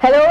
Hello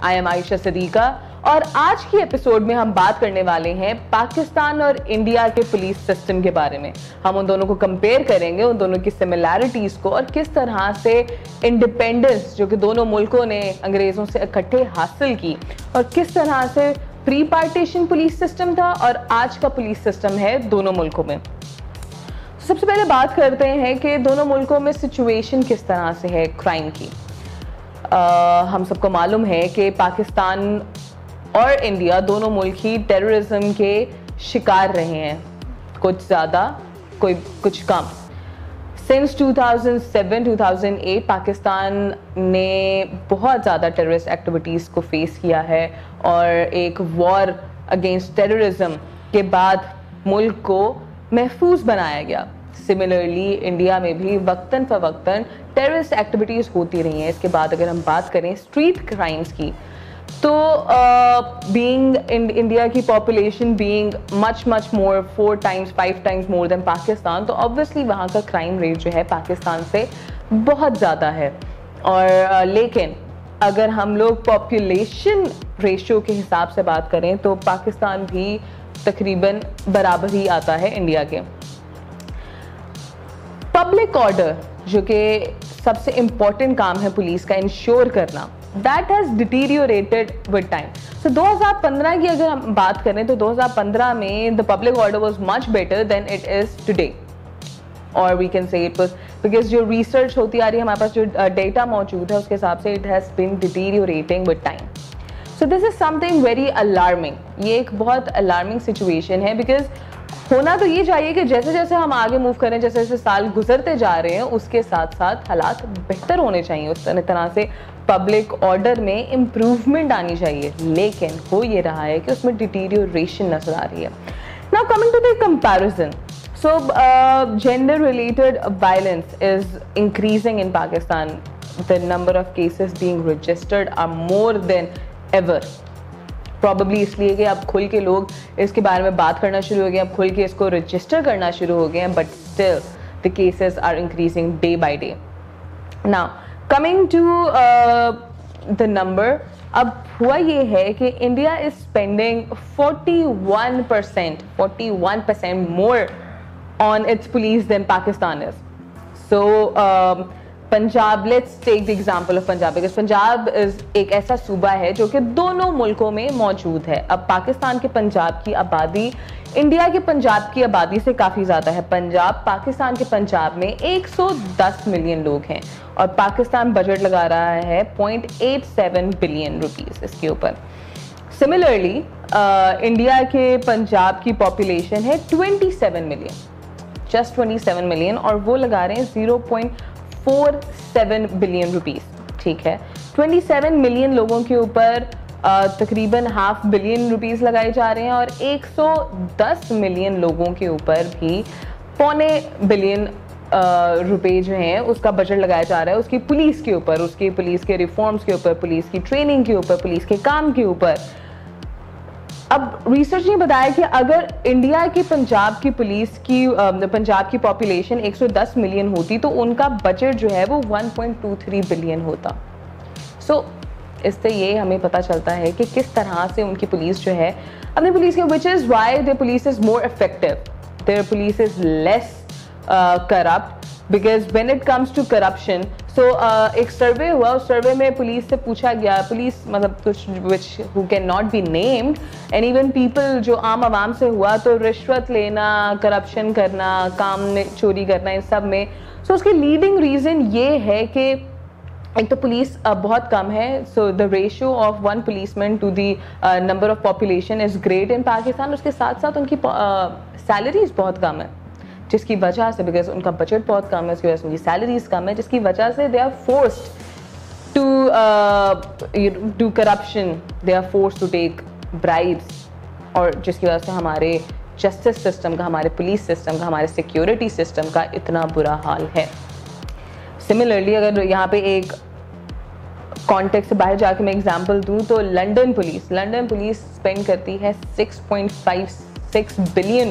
I am Aisha Sadiqa اور آج کی ایپیسوڈ میں ہم بات کرنے والے ہیں پاکستان اور انڈیا کے پولیس سسٹم کے بارے میں. ہم ان دونوں کو کمپیئر کریں گے, ان دونوں کی سملیرٹیز کو, اور کس طرح سے انڈیپینڈنس جو کہ دونوں ملکوں نے انگریزوں سے اکٹھے حاصل کی, اور کس طرح سے پری پارٹیشن پولیس سسٹم تھا اور آج کا پولیس سسٹم ہے دونوں ملکوں میں. سب سے پہلے بات کرتے ہیں کہ دونوں ملکوں میں سچویشن کس طرح سے ہے کرائم کی. ہم سب کو معلوم ہے کہ پاکستان اور انڈیا دونوں ملک ہی ٹیررزم کے شکار رہے ہیں, کچھ زیادہ کچھ کم. سنس 2007-2008 پاکستان نے بہت زیادہ ٹیررسٹ ایکٹیویٹیز کو فیس کیا ہے, اور ایک وار اگینسٹ ٹیررزم کے بعد ملک کو محفوظ بنایا گیا. سملرلی انڈیا میں بھی وقتاً فوقتاً ٹیررسٹ ایکٹیویٹیز ہوتی رہی ہیں. اس کے بعد اگر ہم بات کریں اسٹریٹ کرائمز کی, تو بینگ انڈیا کی پاپولیشن بینگ مچ مور 4 times 5 times more than Pakistan, تو obviously وہاں کا کرائم ریٹ جو ہے پاکستان سے بہت زیادہ ہے. اور لیکن اگر ہم لوگ پاپولیشن ریشو کے حساب سے بات کریں تو پاکستان بھی تقریباً برابر ہی آتا ہے انڈیا کے. پبلک آرڈر جو کہ سب سے امپورٹنٹ کام ہے پولیس کا انشور کرنا, that has deteriorated with time. So 2015 کی اگر ہم بات کریں تو 2015 میں the public order was much better than it is today, or we can say it was because جو ریسرچ ہوتی آ رہی ہے ہمارے پاس, جو ڈیٹا موجود ہے اس کے حساب سے it has been deteriorating with time. So this is something very alarming. یہ ایک بہت alarming situation ہے, because ہونا تو یہ چاہیے کہ جیسے جیسے ہم آگے موو کریں, جیسے جیسے سال گزرتے جا رہے ہیں, اس کے ساتھ ساتھ حالات بہتر ہونے چاہیے, اس طرح سے پبلک آرڈر میں امپروومنٹ آنی چاہیے. لیکن ہو یہ رہا ہے کہ اس میں ڈیٹیریوریشن نظر آ رہی ہے. Now coming to the comparison. So gender related violence is increasing in Pakistan. The number of cases being registered are more than ever. Probably اس لیے کہ اب کھل کے لوگ اس کے بارے میں بات کرنا شروع ہو گئے, اب کھل کے اس کو رجسٹر کرنا شروع ہو گئے ہیں, but still the cases are increasing day by day. Now coming to the number, اب ہوا یہ ہے کہ India is spending 41% more on its police than Pakistan is. So Punjab, let's take the example of Punjab, because Punjab ایک ایسا صوبہ ہے جو کہ دونوں ملکوں میں موجود ہے. اب پاکستان کے پنجاب کی آبادی انڈیا کے پنجاب کی آبادی سے کافی زیادہ ہے. پنجاب, پاکستان کے پنجاب میں 110 ملین لوگ ہیں, اور پاکستان بجٹ لگا رہا ہے 0.87 بلین روپیز اس کے اوپر. سملرلی انڈیا کے پنجاب کی پاپولیشن ہے 27 ملین, جسٹ 27 ملین, اور وہ لگا رہے ہیں 0.47 بلین روپیز. ٹھیک ہے, 27 ملین لوگوں کے اوپر تقریباً ½ بلین روپیز لگائے جا رہے ہیں, اور 110 ملین لوگوں کے اوپر بھی ½ بلین روپے جو ہیں اس کا بجٹ لگایا جا رہا ہے اس کی پولیس کے اوپر, اس کی پولیس کے ریفارمز کے اوپر, پولیس کی ٹریننگ کے اوپر, پولیس کے کام کے اوپر. اب ریسرچ نے بتایا کہ اگر انڈیا کی پنجاب کی پولیس کی پنجاب کی پاپولیشن 110 ملین ہوتی تو ان کا بجٹ جو ہے وہ 1.23 بلین ہوتا. سو اس سے یہ ہمیں پتہ چلتا ہے کہ کس طرح سے ان کی پولیس جو ہے اپنی پولیس کے, which is why their police is more effective, their police is less corrupt, because when it comes to corruption, so ایک سروے ہوا, اس سروے میں پولیس سے پوچھا گیا, پولیس مطلب کچھ which who cannot be named, and even people جو عام عوام سے ہوا, تو رشوت لینا, کرپشن کرنا, کام میں چوری کرنا, ان سب میں. سو اس کے لیڈنگ ریزن یہ ہے کہ ایک تو پولیس بہت کم ہے. So the ratio of 1 policeman to the number of population is great in Pakistan. اس کے ساتھ ساتھ ان کی سیلریز بہت کم ہے, جس کی وجہ سے, بیکاز ان کا بجٹ بہت کم ہے, اس کی وجہ سے ان کی سیلریز کم ہے, جس کی وجہ سے they are forced to do corruption, they are forced to take bribes, اور جس کی وجہ سے ہمارے جسٹس سسٹم کا, ہمارے پولیس سسٹم کا, ہمارے سیکیورٹی سسٹم کا اتنا برا حال ہے. سملرلی اگر یہاں پہ ایک کانٹیکٹ سے باہر جا کے میں ایگزامپل دوں تو لنڈن پولیس اسپینڈ کرتی ہے 6.56 billion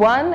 1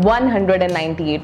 198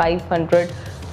500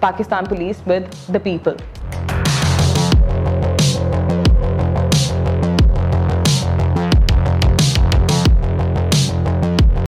Pakistan police with the people.